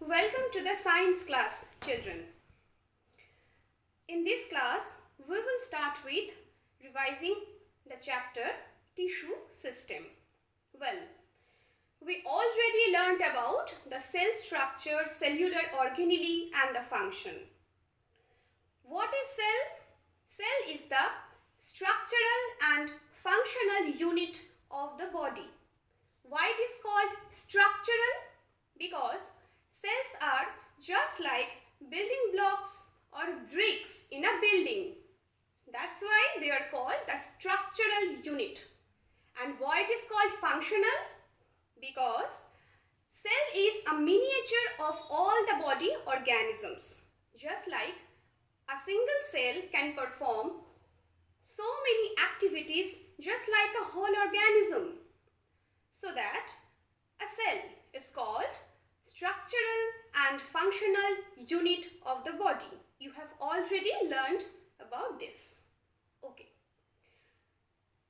Welcome to the science class, children. In this class, we will start with revising the chapter Tissue System. Well, we already learnt about the cell structure, cellular organelle and the function. What is cell? Cell is the structural and functional unit of the body. Why it is called structural? Because cells are just like building blocks or bricks in a building. That's why they are called the structural unit. And why it is called functional? Because cell is a miniature of all the body organisms. Just like a single cell can perform so many activities just like a whole organism. So that a cell is called structural and functional unit of the body. You have already learned about this. Okay.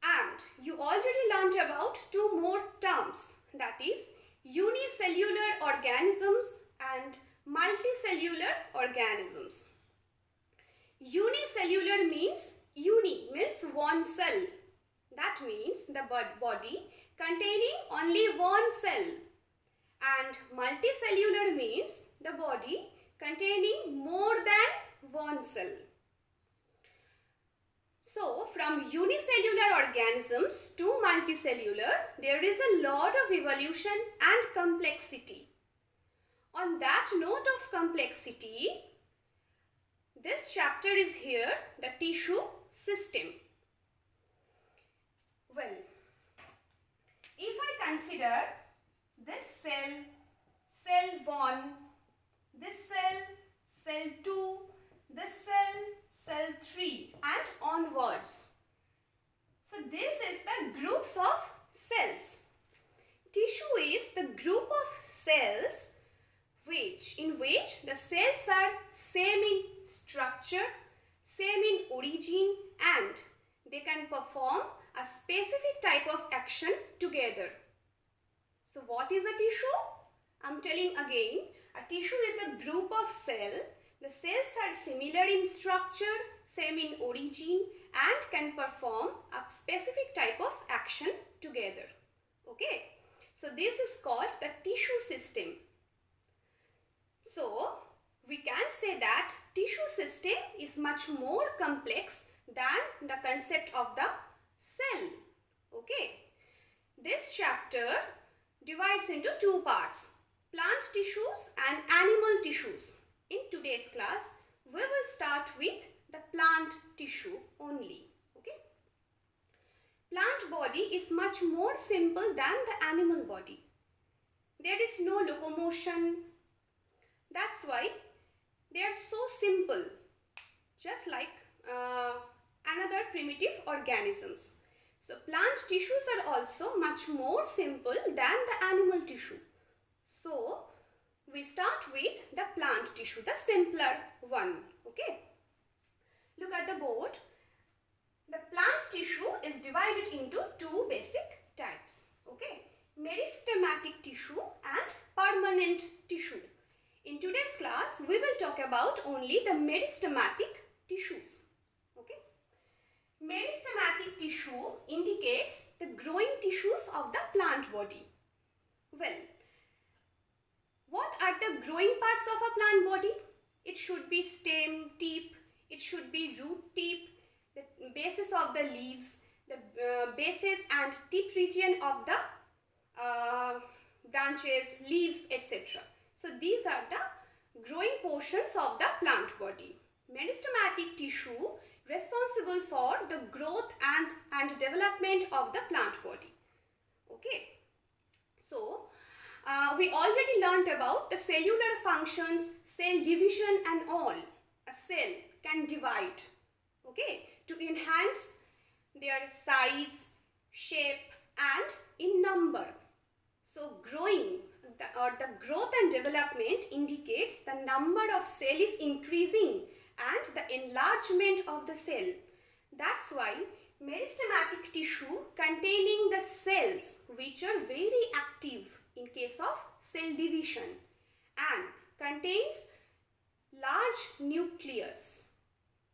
And you already learned about two more terms, that is unicellular organisms and multicellular organisms. Unicellular means one cell. That means the body containing only one cell. And multicellular means the body containing more than one cell. So, from unicellular organisms to multicellular, there is a lot of evolution and complexity. On that note of complexity, this chapter is here, the tissue system. Well, if I consider this cell, cell 1, this cell 2, this cell 3 and onwards. So this is the groups of cells. Tissue is the group of cells in which the cells are same in structure, same in origin, and they can perform a specific type of action together. So what is a tissue? I'm telling again, a tissue is a group of cells. The cells are similar in structure, same in origin, and can perform a specific type of action together. Okay, so this is called the tissue system. So we can say that tissue system is much more complex than the concept of the cell. Okay, this chapter divides into two parts, plant tissues and animal tissues. In today's class, we will start with the plant tissue only. Okay. Plant body is much more simple than the animal body. There is no locomotion. That's why they are so simple, just like another primitive organisms. So plant tissues are also much more simple than the animal tissue. So we start with the plant tissue, the simpler one. Okay. Look at the board. The plant tissue is divided into two basic types. Okay. Meristematic tissue and permanent tissue. In today's class, we will talk about only the meristematic tissues. Okay. Meristematic tissue indicates the growing tissues of the plant body. Well, what are the growing parts of a plant body? It should be stem, tip, it should be root tip, the bases of the leaves, the bases and tip region of the branches, leaves, etc. So these are the growing portions of the plant body. Meristematic tissue responsible for the growth and development of the plant body. Okay. So we already learnt about the cellular functions, cell division and all. A cell can divide, okay, to enhance their size, shape and in number. So growing the growth and development indicates the number of cell is increasing and the enlargement of the cell. That's why meristematic tissue containing the cells which are very active in case of cell division, and contains large nucleus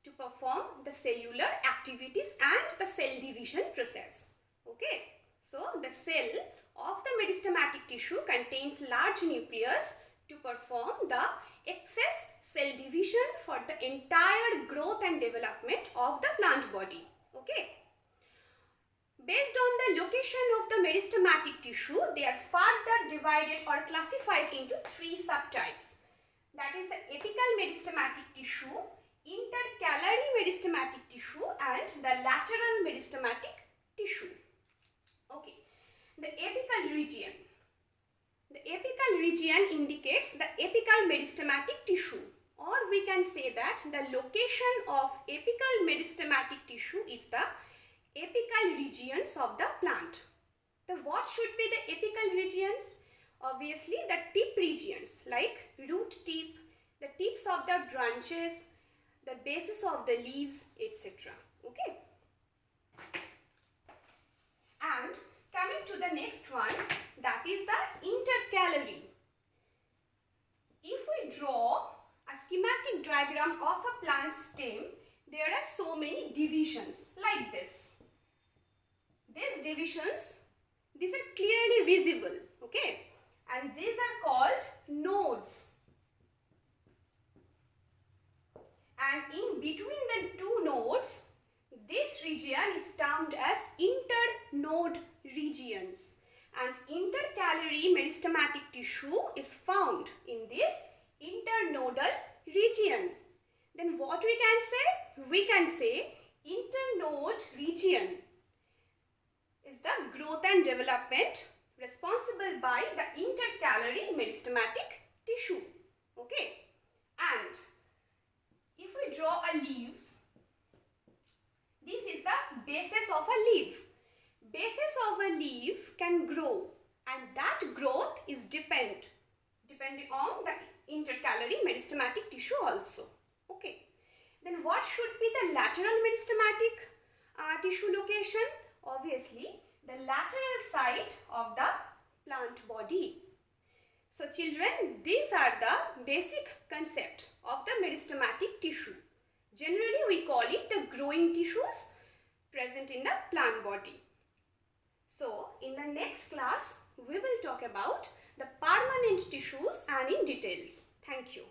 to perform the cellular activities and the cell division process. Okay, so the cell of the meristematic tissue contains large nucleus to perform the excess cell division for the entire growth and development of the plant body. Okay. Based on the location of the meristematic tissue, they are further divided or classified into three subtypes. That is the apical meristematic tissue, intercalary meristematic tissue, and the lateral meristematic tissue. Okay, the apical region. The apical region indicates the apical meristematic tissue, or we can say that the location of apical meristematic tissue is the apical regions of the plant. What should be the apical regions? Obviously the tip regions like root tip, the tips of the branches, the bases of the leaves, etc. Okay. And coming to the next one, that is the intercalary. If we draw a schematic diagram of a plant stem, there are so many divisions like this. These divisions, these are clearly visible, okay, and these are called nodes. And in between the two nodes, this region is termed as internode regions, and intercalary meristematic tissue is found in this internodal region. Then what we can say? We can say internode region is the growth and development responsible by the intercalary meristematic tissue. Okay, and if we draw a leaves, this is the basis of a leaf. Basis of a leaf can grow, and that growth is depending on the intercalary meristematic tissue also. Okay, then what should be the lateral meristematic tissue location? Obviously the lateral side of the plant body. So children, these are the basic concept of the meristematic tissue. Generally we call it the growing tissues present in the plant body. So in the next class we will talk about the permanent tissues and in details. Thank you.